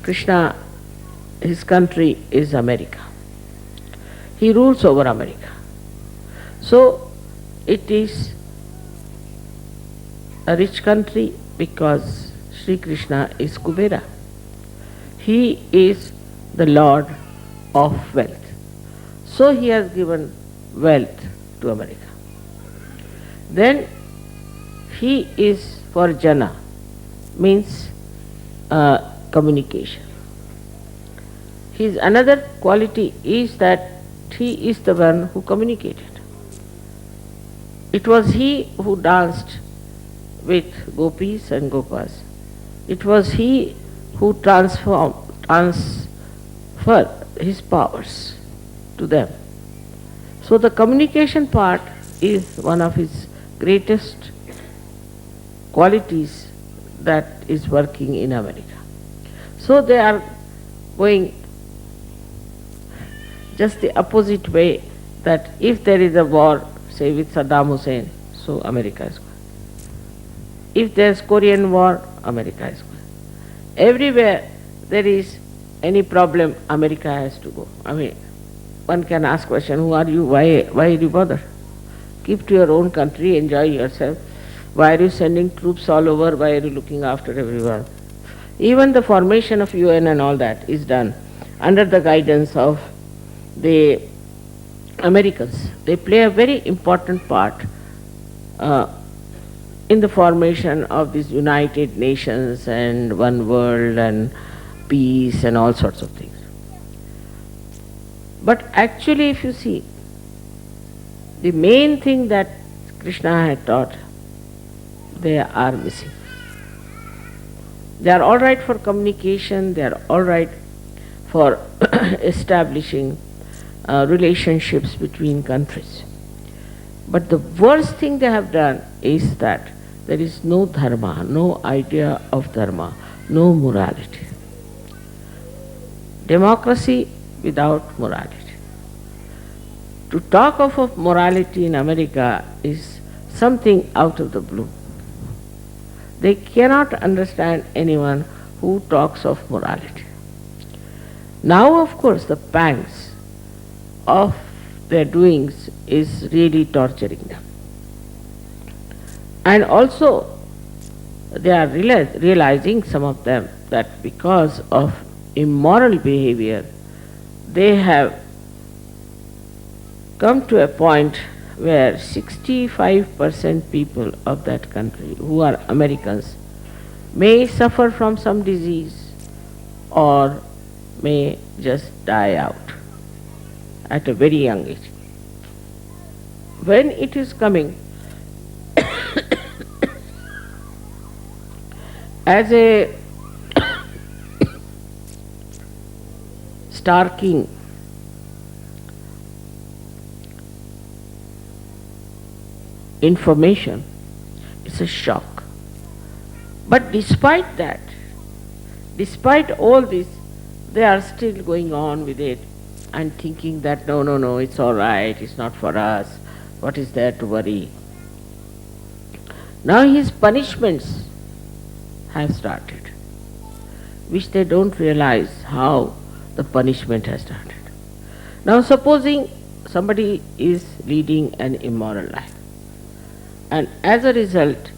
Krishna, his country is America. He rules over America. So it is a rich country because Shri Krishna is Kubera. He is the Lord of wealth. So he has given wealth to America. Then he is for Jana, means communication. His another quality is that he is the one who communicated. It was he who danced with gopis and gopas. It was he who transferred his powers to them. So the communication part is one of his greatest qualities that is working in America. So they are going just the opposite way, that if there is a war, say with Saddam Hussein, so America is going. If there is Korean war, America is going. Everywhere there is any problem, America has to go. I mean, one can ask question, who are you? Why you bother? Keep to your own country, enjoy yourself. Why are you sending troops all over? Why are you looking after everyone? Even the formation of UN and all that is done under the guidance of the Americans. They play a very important part in the formation of these United Nations and one world and peace and all sorts of things. But actually, if you see, the main thing that Krishna had taught, they are missing. They are all right for communication, they are all right for establishing relationships between countries. But the worst thing they have done is that there is no dharma, no idea of dharma, no morality. Democracy without morality. To talk of morality in America is something out of the blue. They cannot understand anyone who talks of morality. Now, of course, the pangs of their doings is really torturing them. And also, they are realizing, some of them, that because of immoral behavior, they have come to a point where 65% people of that country who are Americans may suffer from some disease or may just die out at a very young age. When it is coming as a starking information, it's a shock. But despite that, despite all this, they are still going on with it and thinking that no, it's all right, it's not for us, what is there to worry? Now his punishments have started, which they don't realize how the punishment has started. Now supposing somebody is leading an immoral life, and as a result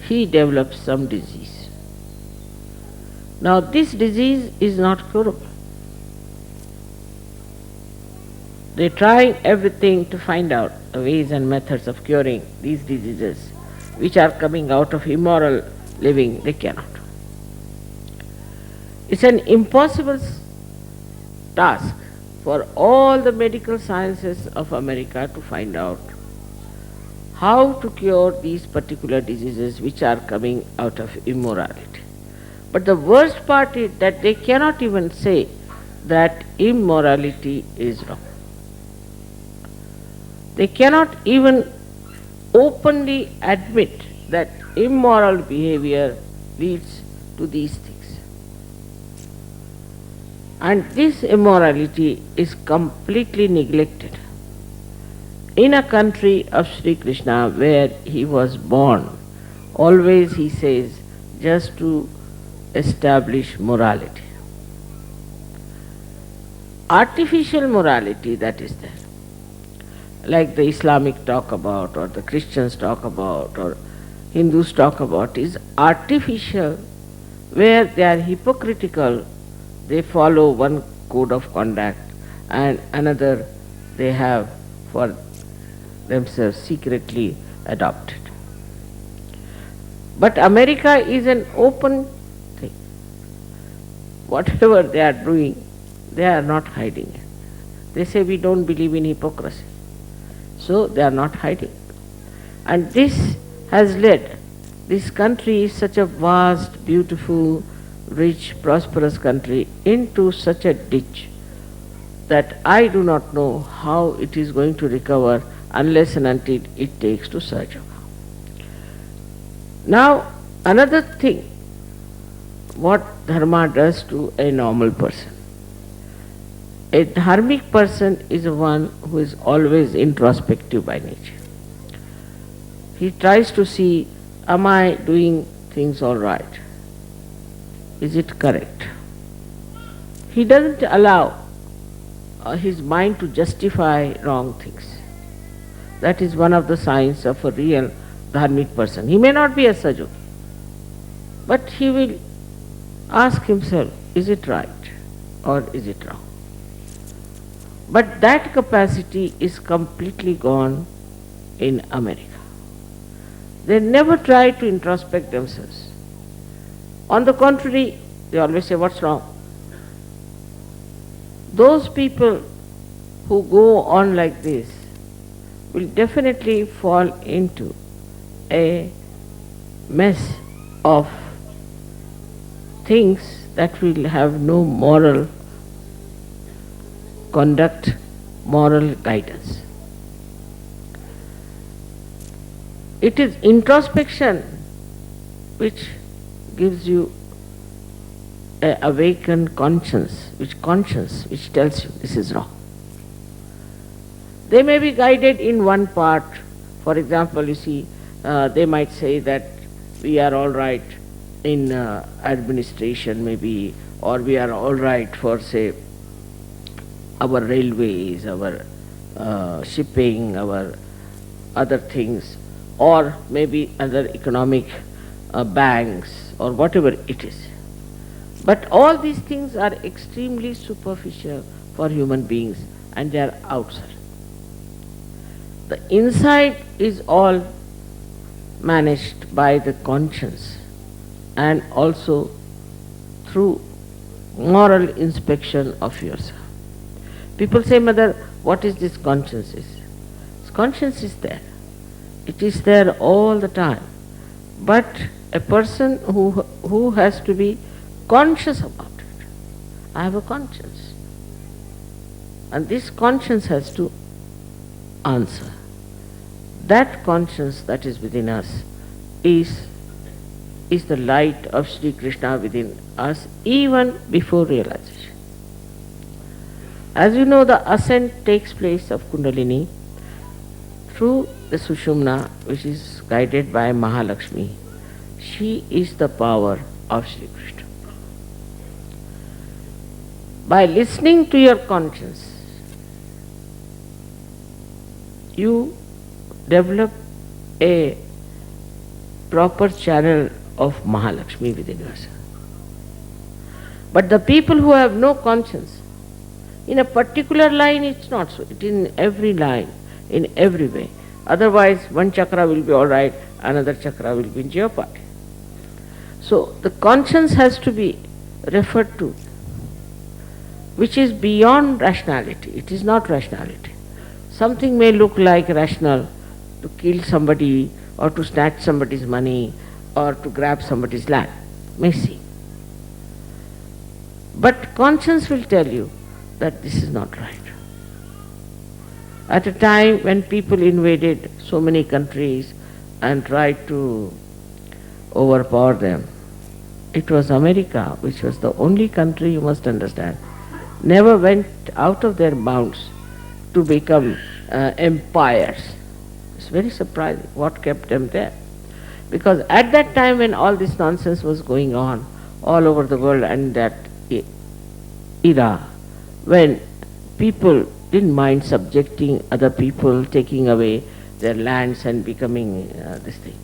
he develops some disease. Now this disease is not curable. They try everything to find out the ways and methods of curing these diseases which are coming out of immoral living. They cannot. It's an impossible task for all the medical sciences of America to find out how to cure these particular diseases which are coming out of immorality. But the worst part is that they cannot even say that immorality is wrong. They cannot even openly admit that immoral behavior leads to these things. And this immorality is completely neglected in a country of Shri Krishna where he was born. Always he says, just to establish morality. artificial morality that is there, like the Islamic talk about, or the Christians talk about, or Hindus talk about, is artificial, where they are hypocritical. They follow one code of conduct and another they have for themselves secretly adopted. But America is an open thing. Whatever they are doing, they are not hiding it. They say we don't believe in hypocrisy. So they are not hiding. And this has led, this country is such a vast, beautiful, rich, prosperous country, into such a ditch that I do not know how it is going to recover unless and until it takes to surge over. Now, another thing, what dharma does to a normal person. A dharmic person is one who is always introspective by nature. He tries to see, am I doing things all right? Is it correct? He doesn't allow his mind to justify wrong things. That is one of the signs of a real dharmic person. He may not be a sadhu, but he will ask himself, is it right or is it wrong? But that capacity is completely gone in America. They never try to introspect themselves. On the contrary, they always say, what's wrong? Those people who go on like this will definitely fall into a mess of things that will have no moral conduct, moral guidance. It is introspection which gives you an awakened conscience which tells you this is wrong. They may be guided in one part. For example, you see, they might say that we are all right in administration maybe, or we are all right for, say, our railways, our shipping, our other things, or maybe other economic banks, or whatever it is. But all these things are extremely superficial for human beings, and they are outside. The inside is all managed by the conscience, and also through moral inspection of yourself. People say, Mother, what is this conscience is? This conscience is there. It is there all the time. But a person who has to be conscious about it. I have a conscience. And this conscience has to answer. That conscience that is within us is the light of Shri Krishna within us even before realization. As you know, the ascent takes place of Kundalini through the Sushumna, which is guided by Mahalakshmi. She is the power of Shri Krishna. By listening to your conscience, you develop a proper channel of Mahalakshmi within yourself. But the people who have no conscience, in a particular line it's not so. It is in every line, in every way. Otherwise, one chakra will be all right, another chakra will be in jeopardy. So the conscience has to be referred to, which is beyond rationality. It is not rationality. Something may look like rational, to kill somebody or to snatch somebody's money or to grab somebody's land, may seem. But conscience will tell you that this is not right. At a time when people invaded so many countries and tried to overpower them, it was America, which was the only country, you must understand, never went out of their bounds to become empires. It's very surprising what kept them there. Because at that time when all this nonsense was going on all over the world, and that era when people didn't mind subjecting other people, taking away their lands and becoming this thing.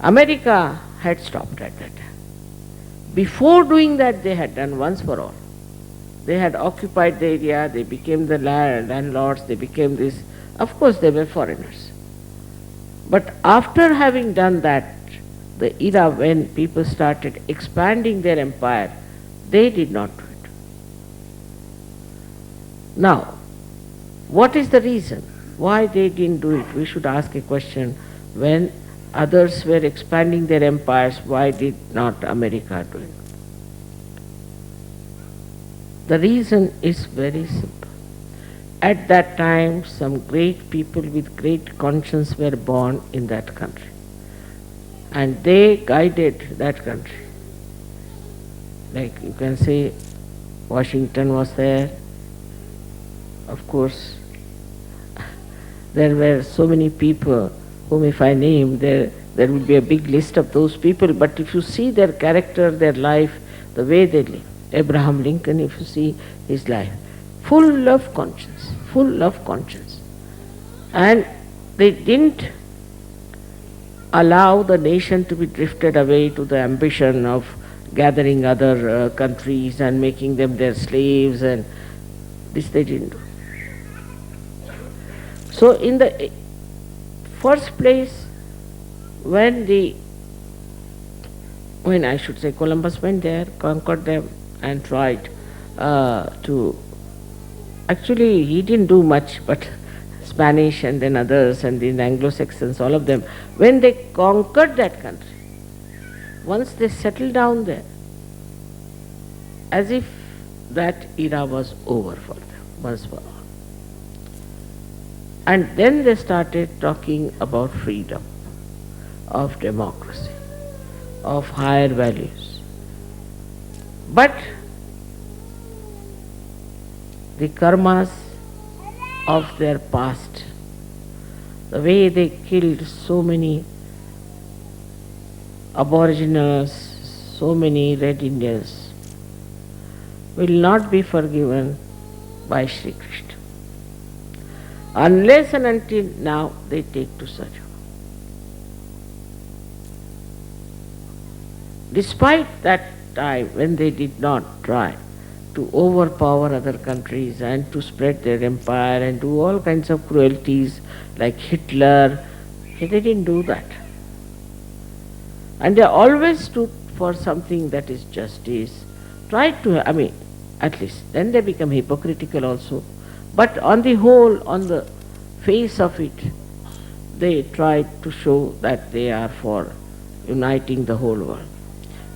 America had stopped at that time. Before doing that, they had done once for all. They had occupied the area, they became the landlords, they became this. Of course, they were foreigners. But after having done that, the era when people started expanding their empire, they did not do it. Now, what is the reason why they didn't do it? We should ask a question. When others were expanding their empires, why did not America do it? The reason is very simple. At that time, some great people with great conscience were born in that country. And they guided that country. Like you can say, Washington was there. Of course, there were so many people whom if I name, there will be a big list of those people. But if you see their character, their life, the way they live, Abraham Lincoln, if you see his life, full of conscience, full of conscience. And they didn't allow the nation to be drifted away to the ambition of gathering other countries and making them their slaves, and this they didn't do. So in the first place, when I should say Columbus went there, conquered them and tried to, actually he didn't do much, but Spanish and then others and then Anglo-Saxons, all of them, when they conquered that country, once they settled down there, as if that era was over for them, once for all. And then they started talking about freedom, of democracy, of higher values. But the karmas of their past, the way they killed so many aboriginals, so many Red Indians, will not be forgiven by Shri Krishna, unless and until now they take to Saja. Despite that time when they did not try to overpower other countries and to spread their empire and do all kinds of cruelties like Hitler, they didn't do that. And they always stood for something that is justice, tried to, at least, then they become hypocritical also. But on the whole, on the face of it, they tried to show that they are for uniting the whole world.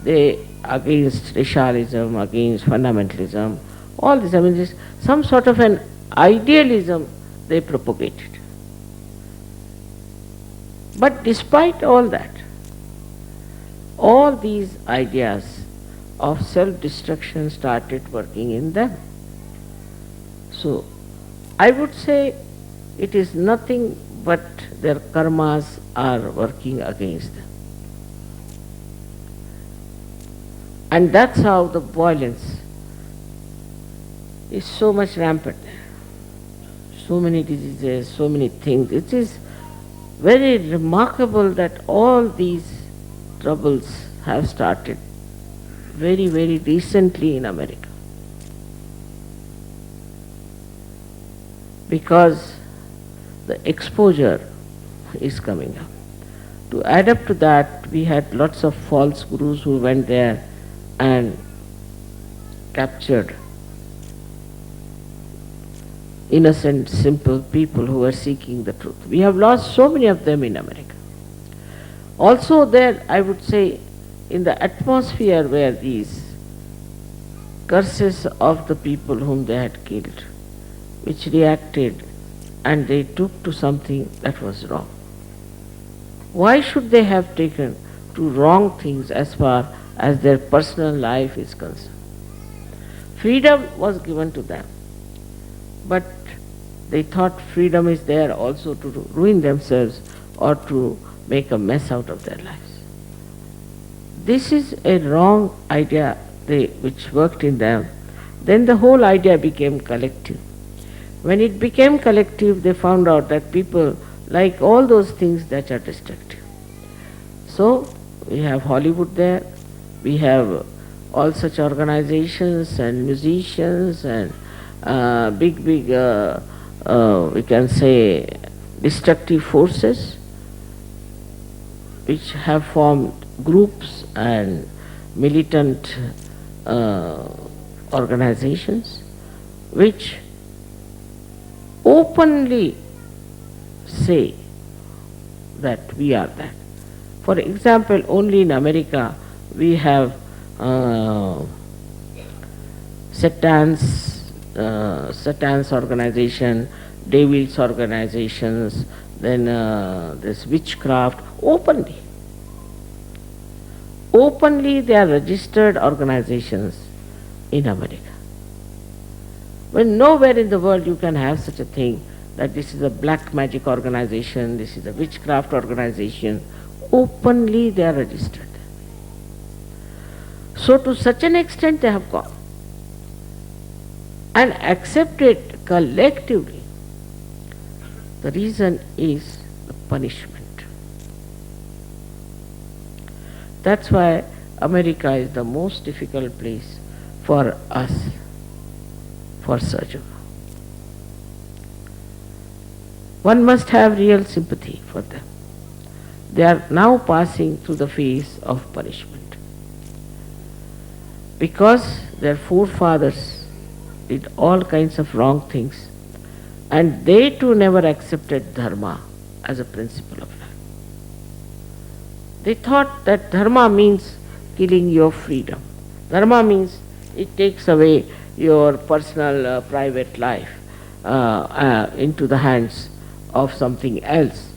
They against racialism, against fundamentalism, all this, this some sort of an idealism they propagated. But despite all that, all these ideas of self-destruction started working in them. So, I would say it is nothing but their karmas are working against them. And that's how the violence is so much rampant there. So many diseases, so many things. It is very remarkable that all these troubles have started very, very recently in America. Because the exposure is coming up. To add up to that, we had lots of false gurus who went there and captured innocent, simple people who were seeking the truth. We have lost so many of them in America. Also there, I would say, in the atmosphere where these curses of the people whom they had killed, which reacted and they took to something that was wrong. Why should they have taken to wrong things as far as their personal life is concerned? Freedom was given to them, but they thought freedom is there also to ruin themselves or to make a mess out of their lives. This is a wrong idea which worked in them, Then the whole idea became collective. When it became collective, they found out that people like all those things that are destructive. So we have Hollywood there, we have all such organizations and musicians and big, we can say, destructive forces which have formed groups and militant organizations which openly say that we are that. For example, only in America we have Satan's organization, Devil's organizations, then this witchcraft, openly. Openly they are registered organizations in America. When nowhere in the world you can have such a thing, that this is a black magic organization, this is a witchcraft organization, openly they are registered. So to such an extent they have gone and accepted collectively. The reason is the punishment. That's why America is the most difficult place for us, for Sahaja Yoga. One must have real sympathy for them. They are now passing through the phase of punishment. Because their forefathers did all kinds of wrong things, and they too never accepted dharma as a principle of life. They thought that dharma means killing your freedom. Dharma means it takes away your personal, private life into the hands of something else.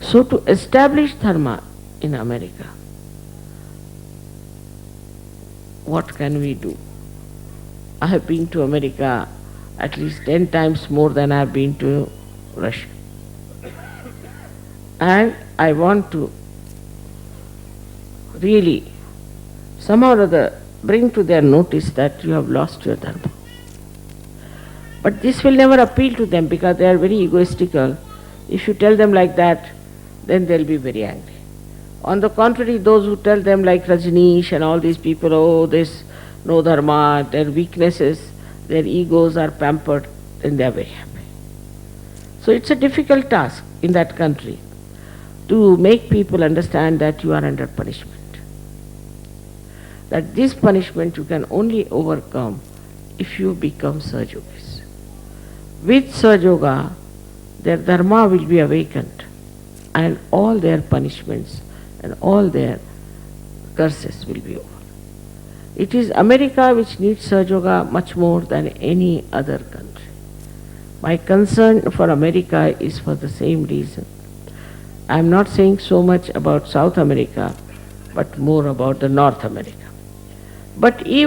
So to establish dharma in America, what can we do? I have been to America at least 10 times more than I have been to Russia. And I want to really somehow or other bring to their notice that you have lost your dharma. But this will never appeal to them because they are very egoistical. If you tell them like that, then they'll be very angry. On the contrary, those who tell them like Rajneesh and all these people, oh, this no dharma, their weaknesses, their egos are pampered, then they are very happy. So it's a difficult task in that country to make people understand that you are under punishment. That this punishment you can only overcome if you become Sahaja Yogis. With Sahaja Yoga, their dharma will be awakened and all their punishments and all their curses will be over. It is America which needs Sahaja Yoga much more than any other country. My concern for America is for the same reason. I am not saying so much about South America, but more about the North America. But even